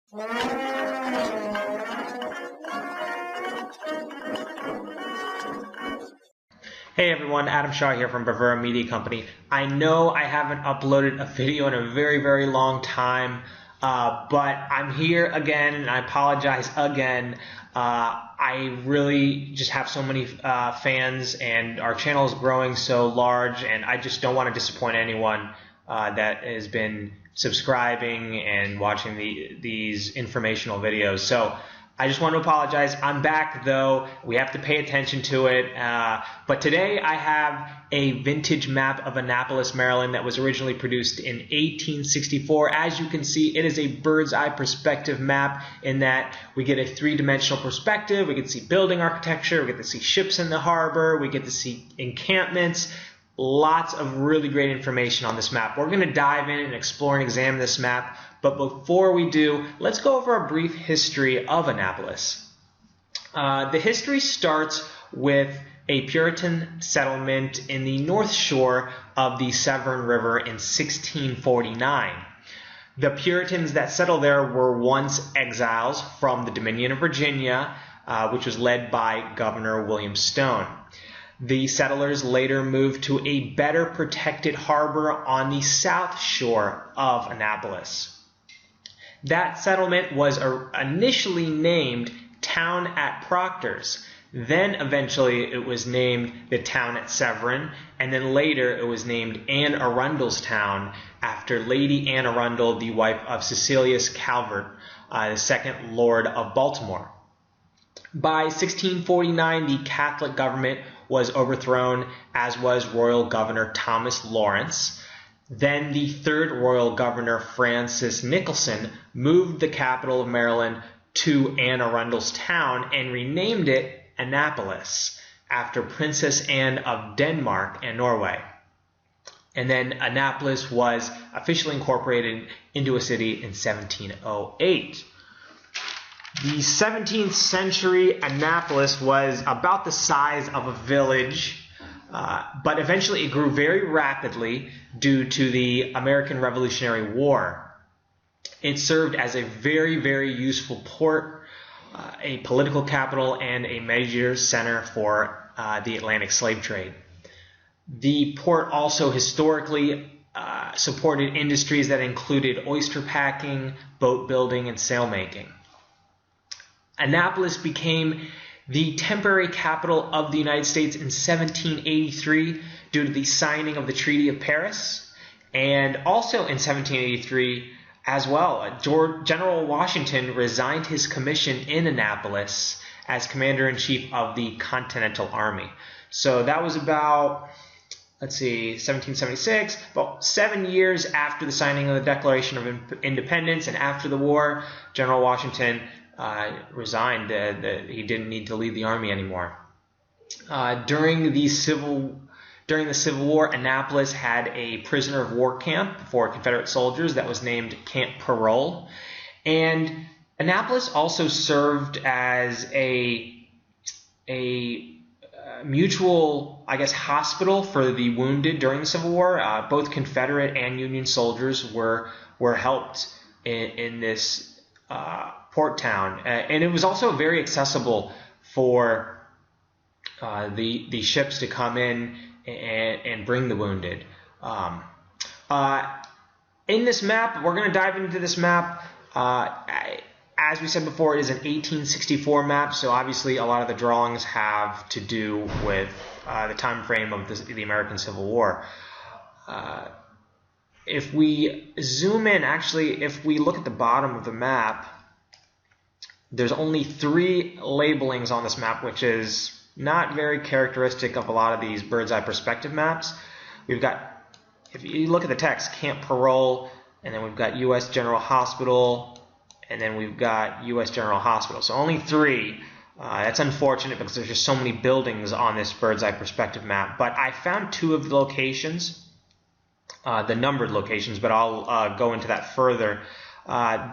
Hey everyone, Adam Shaw here from Bravura Media Company. I know I haven't uploaded a video in a very long time, but I'm here again and I apologize again. I really just have so many fans and our channel is growing so large, and I just don't want to disappoint anyone that has been subscribing and watching these informational videos. So I just want to apologize. I'm back though. We have to pay attention to it. But today I have a vintage map of Annapolis, Maryland that was originally produced in 1864. As you can see, it is a bird's eye perspective map in that we get a three-dimensional perspective. We get to see building architecture. We get to see ships in the harbor. We get to see encampments. Lots of really great information on this map. We're going to dive in and explore and examine this map. But before we do, let's go over a brief history of Annapolis. The history starts with a Puritan settlement in the North Shore of the Severn River in 1649. The Puritans that settled there were once exiles from the Dominion of Virginia, which was led by Governor William Stone. The settlers later moved to a better protected harbor on the south shore of Annapolis. That settlement was initially named Town at Proctor's. Then eventually it was named the Town at Severn, and then later it was named Anne Arundel's Town after Lady Anne Arundel, the wife of Cecilius Calvert, the second Lord of Baltimore. By 1649, the Catholic government was overthrown, as was Royal Governor Thomas Lawrence. Then the third Royal Governor, Francis Nicholson, moved the capital of Maryland to Anne Arundel's Town and renamed it Annapolis after Princess Anne of Denmark and Norway. And then Annapolis was officially incorporated into a city in 1708. The 17th century Annapolis was about the size of a village, but eventually it grew very rapidly due to the American Revolutionary War. It served as a very useful port, a political capital, and a major center for the Atlantic slave trade. The port also historically supported industries that included oyster packing, boat building, and sailmaking. Annapolis became the temporary capital of the United States in 1783 due to the signing of the Treaty of Paris. And also in 1783 as well, General Washington resigned his commission in Annapolis as Commander-in-Chief of the Continental Army. So that was about, 1776, about 7 years after the signing of the Declaration of Independence and after the war. General Washington resigned. He didn't need to lead the army anymore. During the Civil War, Annapolis had a prisoner of war camp for Confederate soldiers that was named Camp Parole, and Annapolis also served as a mutual, hospital for the wounded during the Civil War. Both Confederate and Union soldiers were helped in this port town, and it was also very accessible for the ships to come in and bring the wounded. In this map, we're going to dive into this map. As we said before, it is an 1864 map, so obviously a lot of the drawings have to do with the time frame of the American Civil War. If we zoom in, if we look at the bottom of the map, there's only 3 labelings on this map, which is not very characteristic of a lot of these bird's eye perspective maps. We've got, if you look at the text, Camp Parole, and then we've got U.S. General Hospital, and then we've got U.S. General Hospital. So only 3. That's unfortunate because there's just so many buildings on this bird's eye perspective map. But I found 2 of the locations, the numbered locations, but I'll go into that further.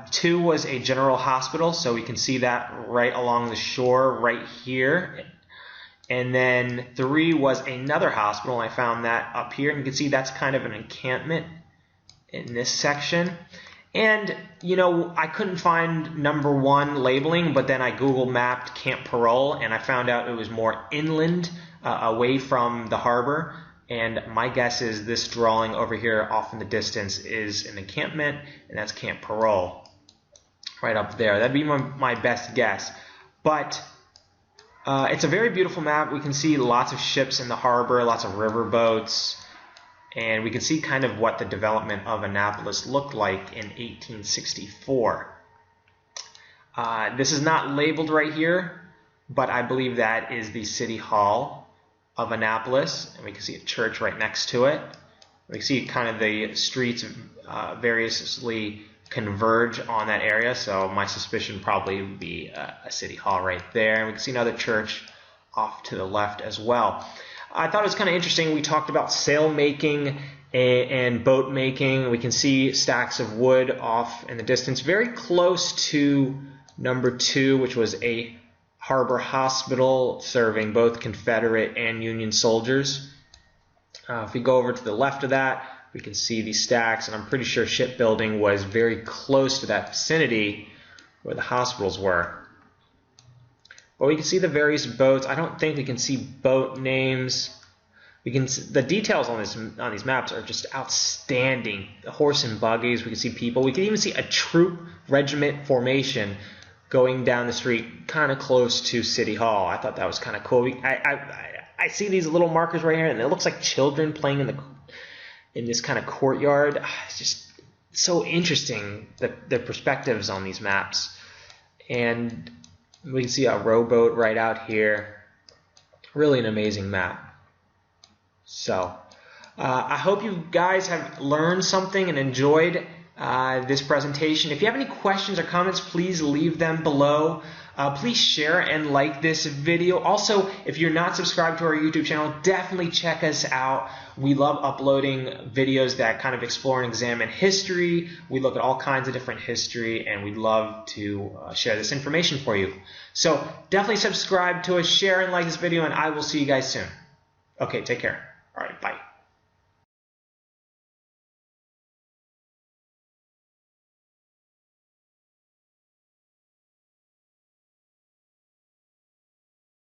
2 was a general hospital, so we can see that right along the shore right here. And then 3 was another hospital, and I found that up here. And you can see that's kind of an encampment in this section. And, you know, I couldn't find number 1 labeling, but then I Google mapped Camp Parole, and I found out it was more inland, away from the harbor. And my guess is this drawing over here off in the distance is an encampment, and that's Camp Parole right up there. That'd be my best guess. But it's a very beautiful map. We can see lots of ships in the harbor, lots of river boats. And we can see kind of what the development of Annapolis looked like in 1864. This is not labeled right here, but I believe that is the City Hall of Annapolis. And we can see a church right next to it. We can see kind of the streets variously converge on that area. So my suspicion probably would be a City Hall right there. And we can see another church off to the left as well. I thought it was kind of interesting. We talked about sail making and boat making. We can see stacks of wood off in the distance, very close to number 2, which was a harbor hospital serving both Confederate and Union soldiers. If we go over to the left of that, we can see these stacks, and I'm pretty sure shipbuilding was very close to that vicinity where the hospitals were. But we can see the various boats. I don't think we can see boat names. The details on these maps are just outstanding. The horse and buggies. We can see people. We can even see a troop regiment formation going down the street, kind of close to City Hall. I thought that was kind of cool. I see these little markers right here, and it looks like children playing in this kind of courtyard. It's just so interesting, the perspectives on these maps. And we can see a rowboat right out here. Really an amazing map. So I hope you guys have learned something and enjoyed this presentation. If you have any questions or comments, please leave them below. Please share and like this video. Also, if you're not subscribed to our YouTube channel, definitely check us out. We love uploading videos that kind of explore and examine history. We look at all kinds of different history, and we'd love to share this information for you. So definitely subscribe to us, share and like this video, and I will see you guys soon. Okay, take care. All right, bye.